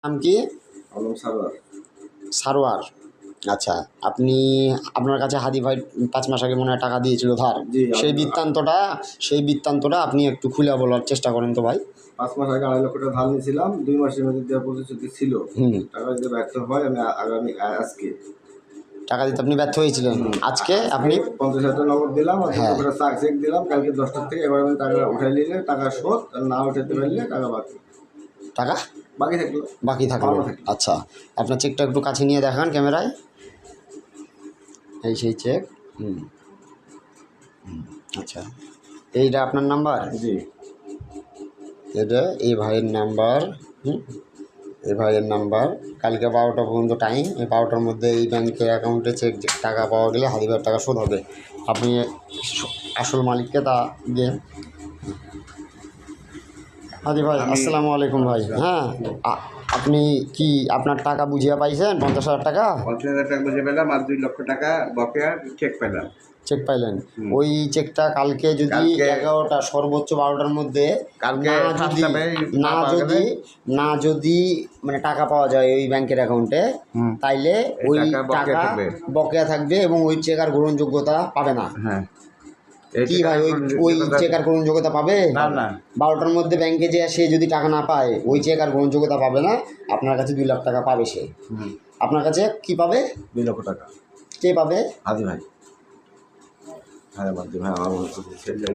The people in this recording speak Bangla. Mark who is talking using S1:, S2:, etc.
S1: নাম কি?
S2: আলম সারোয়ার।
S1: সারোয়ার। আচ্ছা, আপনি আপনার কাছে হাদি ভাই 5 মাস আগে মনে হয় টাকা দিয়েছিল ধার।
S2: জি,
S1: সেই বৃত্তান্তটা আপনি একটু খুলে বলার চেষ্টা করেন তো ভাই।
S2: 5 মাস আগে 2.5 লক্ষ টাকা ধার নিয়েছিলাম। 2 মাসের মধ্যে দেওয়ার প্রতিশ্রুতি ছিল। টাকা দিতে ব্যর্থ হয় আমি আজকে
S1: টাকা দিতে আপনি ব্যর্থ হয়েছিলেন। আজকে আপনি
S2: 50,000 টাকা নগদ দিলাম আর 2
S1: হ্যাঁ,
S2: লক্ষ টাকা চেক দিলাম কালকে 10টার থেকে। এবার আমি টাকা উঠাই নিলে টাকা শোধ, আর না উঠাতে পারলে টাকা
S1: টাকা
S2: বাকি থাকলো।
S1: থাকলো। আচ্ছা, আপনার চেকটা একটু কাছে নিয়ে দেখান ক্যামেরায়। এই সেই চেক। আচ্ছা, এইটা আপনার নাম্বার?
S2: জি।
S1: এটা এই ভাইয়ের নাম্বার। এই ভাইয়ের নাম্বার। কালকে 12টা পর্যন্ত টাইম। এই 12টার মধ্যে এই ব্যাংকের অ্যাকাউন্টে চেক টাকা পাওয়া গেলে হাদি ভাইয়ের টাকা শোধ হবে। আপনি আসল মালিককে তা দেন। হাদি ভাই, আসসালামু আলাইকুম ভাই। হ্যাঁ, আপনি কি আপনার টাকা বুঝিয়ে পাইছেন? 50,000 টাকা
S2: 50,000 টাকা বুঝে পেলাম আর 2 লক্ষ টাকা বকেয়া চেক পেলাম।
S1: চেক পাইলেন? ওই চেকটা কালকে যদি 11টা সর্বোচ্চ 12টার মধ্যে না যদি মানে টাকা পাওয়া যায় ওই ব্যাংকের অ্যাকাউন্টে, তাইলে ওই টাকা বকেয়া থাকবে এবং ওই চেক আর গ্রহণযোগ্যতা পাবে না।
S2: হ্যাঁ,
S1: কি ভাই, ওই চেক আর গ্রহণযোগ্যতা পাবে না? 12টার মধ্যে ব্যাংকে যে সে যদি টাকা না পায় ওই চেক আর গ্রহণযোগ্যতা পাবে না। আপনার কাছে 2 লাখ টাকা পাবে সে। আপনার কাছে কি পাবে?
S2: 2 লক্ষ টাকা।
S1: কে পাবে?
S2: হাদি ভাই। হ্যাঁ, ভাই আমার